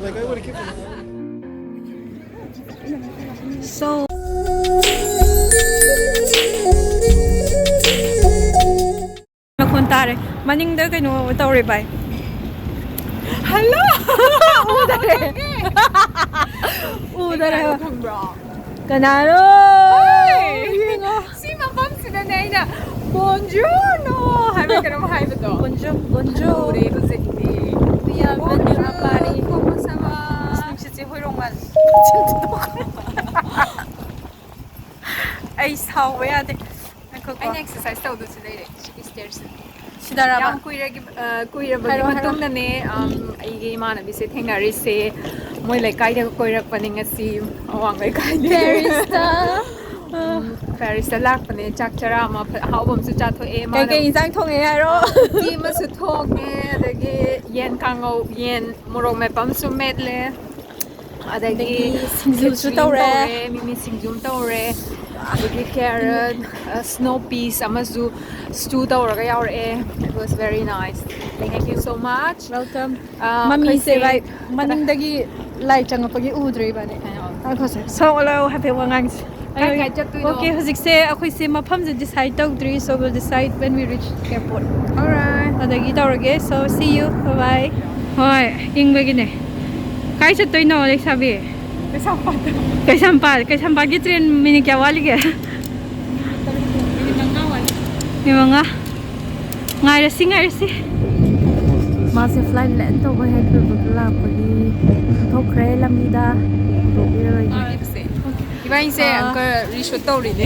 Like I would have kept it. So Makuntare. Maning daw kanu tawri bay. Hello. Udare. Udare. Kanaro. Si mapam sila na ina. Buongiorno. Habi ka naman habi to. Bonjour, bonjour. Uri huzikti. We are Manipuri Paris. Kumusta ba? Nagsisit hoyrongan. Ay sawe ate. Ay exercise tawdo sila stairs. Sidaraba. Yang kuirabagi matong na ni aigi imanabisi thengarise moi laikai da koirakpani ngasi awang laikai Paris ta. Paris da lakpani chak chara ma haubam su cha thoe ma Kay insang thong e ro. ti ma su thok ne adagi yen kangau yen morok me pam su medle adagi singju su tawre. mimi singjum tawre adagi carrot snow peas amazu stew tawraga yaure. It was very nice. Thank you so much. Welcome. Mami say like maning dagi lai changapagi udre bane. So hello, happy wangang. Okay, hujik se akoi se mafam je decide tawdri, so we'll decide when we reach the airport. Alright. Adagi tawrage, so see you. Bye bye. Hoy, ingbe gine. Kai chat toy no leksabi. Kay sampad ki train mini kya wali ge. Ni mga ngai rasi. Mase flight land to go head to bugla pagi. Thokre lamida. Iba say uncle risho tawri ne.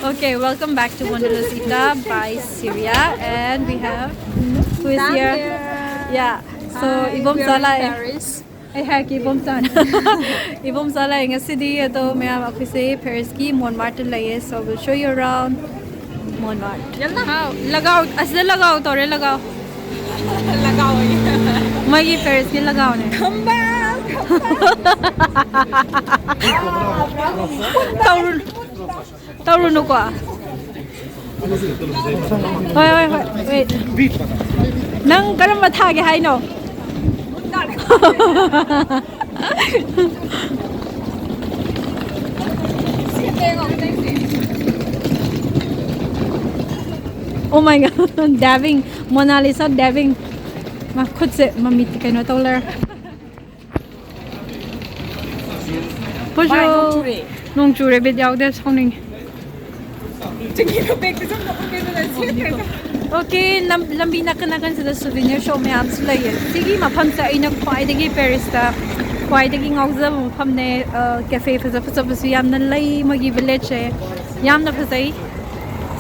Okay, welcome back to Wonderless Eta by Syria, and we have who is here? Yeah. So ibom sala Paris. I have ibom san. Ibom sala nga city ato may ako say Paris ki Montmarte laye, so we'll show you around Montmarte. Yalla. How? Lagaw, asda lagaw tore lagaw. Lagaw. May Paris ki lagaw ne. Come back. Taurun ko ah. Wait. Nang karam mathage hay no. Oh my god, dabbing. Mona Lisa dabbing. Ma khud se mamit kaino toler. Bonjour. Nong chure bit yaw de songning. Okay, lambi na kanakan sa souvenir show may am sila yun. Sige, mapam sa ay nagkwaidagi Paris ta. Kwaidagi ngawza mapam ne cafe fasa pasu yam na lay magi village eh. Yam na pasay.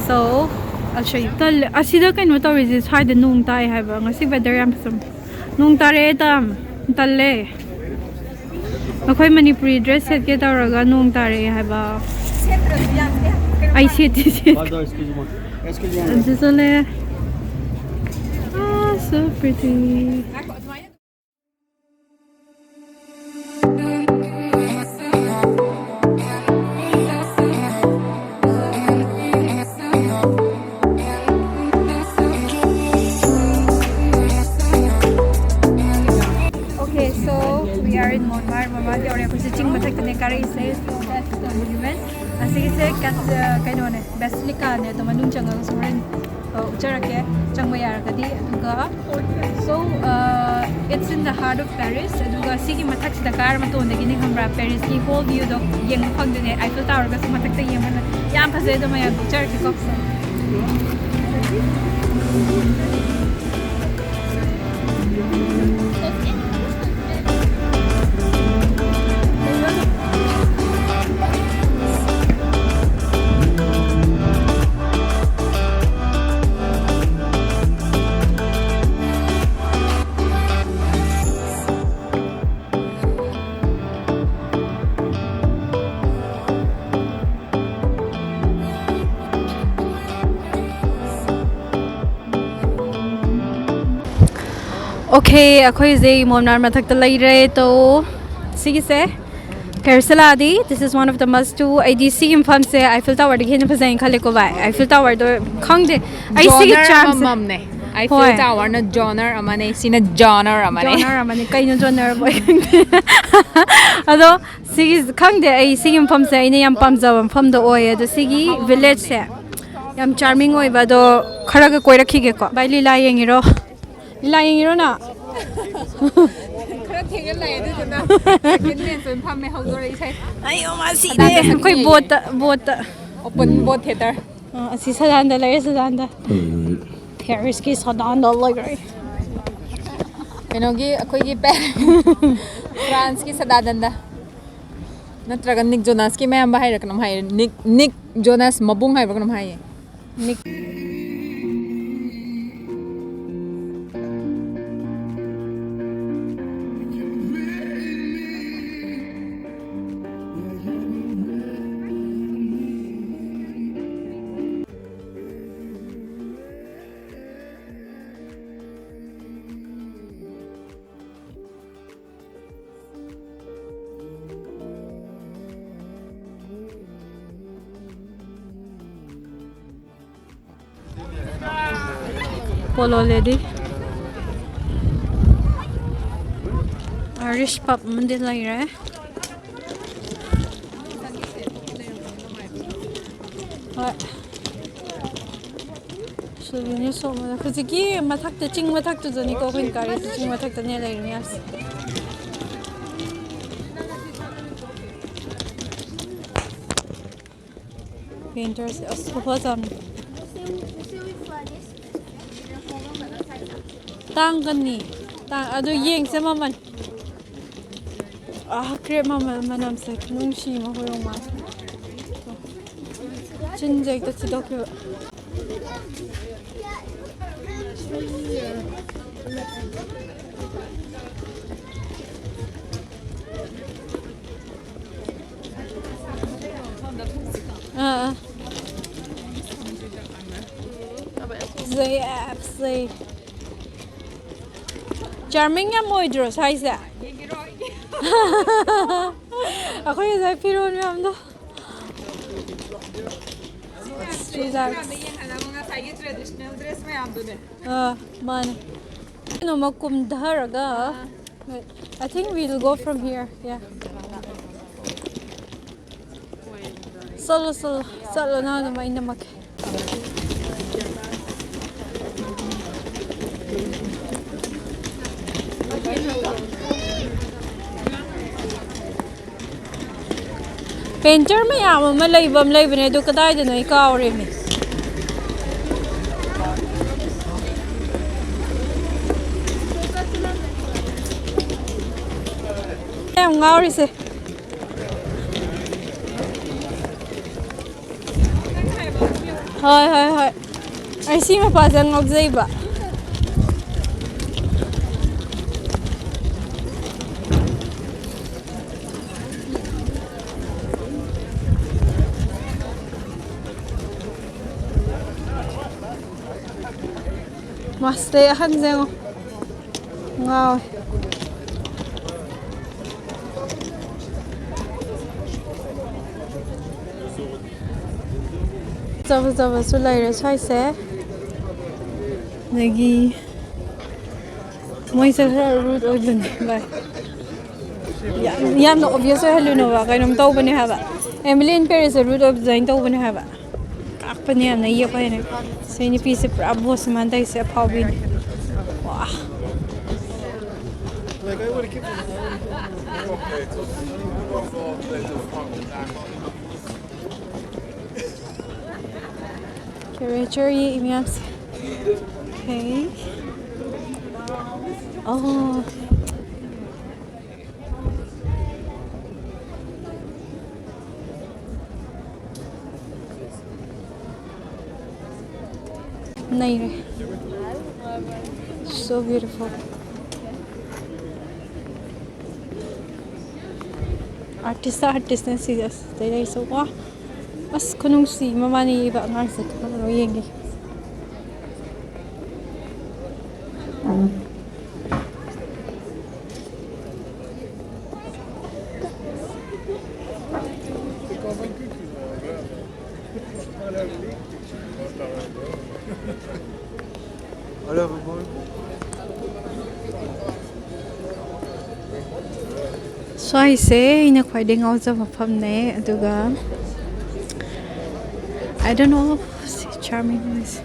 So, I'll show you. Asida kayo mo tawid is hard nung tayo haba. Ngasi weather yam pasam. Nung tare tam. Talle. Ako'y Manipuri dress set kita raga nung tare haba. Ay, shit. Pardon, excuse-moi. Excuse-moi. Désolé. Ah, so pretty. Okay, so we are in Montmarte. Montmarte, or ako sa Ching Batak Kanekari says that's the monument. Sige kat kaino ne basilica ne to manung chang ang soren ucharake changmayar kadi aduga. So it's in the heart of Paris. Aduga sige mathak sa Dakar maton dagi ni hamra Paris ki whole view do yeng phang de ne Eiffel Tower ga mathak ta yeng man yam phase do maya ucharake koksa. Okay, ako'y zay Montmarte mathakta lai rahe to sige se Persaladi. This is one of the must do. I do see him from Eiffel Tower. The kid was saying, "Kale ko ba Eiffel Tower." Do Kong de. I see it chance. Mamne. I feel tower na genre amane sina genre amane genre amane kaino genre boy ado sigi khangde ai sigi pham se ai ne yam pamjaba pham do oye do sigi village se yam charming oi ba do khara ga koi rakhi ge ko bai lila yengiro na khara thega lai adu jana second man so pham me haudo rai sai ayo ma si de koi bot open boat theater asi sadan da lai sadan da Paris ki sadan da lai rai kenogi akoi gi France ki sadadan da natraga Nick Jonas ki mayam ba hai raknam hai Nick Jonas mabung hai raknam hai Nick Polo lady Irish pub मंदिर लग रहा है और souvenir so mala khuziki mathak ta ching mathak tu jani ko khin kari ching mathak ta ne lai ri as painters asopazam tang kan ni tang adu yeng se maman crepe maman manam se nung shi ma hoyong ma chin jek ta chidok Zay charming ya moidro sai sa ako yung zay piron mo amdo traditional dress may amdo ne man no makumdharaga I think we'll go from here yeah solo na naman namak painter mayam ma leibam leibne du kadai de noi ka ore mi em ngauri se hai ai si ma pa jang ngok jai ba Maste han zengo ngao zava su lai ra sai se nagi moi sa root open bai yam no obvious hello no ba kai nom tau bane ha ba Emily in Paris root of design tau bane ha ba kak pa niya na iya pa ne so ni piece pra boss man dai se phawin wow Like I would have kept curator ye imias okay oh nahi so beautiful artist na serious they so wow mas kunung si mamani iba ngang sa kano yengi Alors, Swaise ina khwaiding ngawza mafam ne aduga I don't know charming is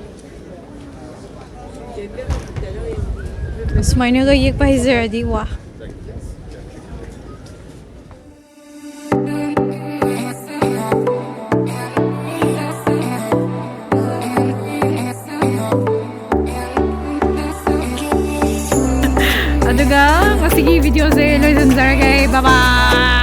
Smaina ga yek pa hizera di wa Aduga masigi video se loisan zaragay bye bye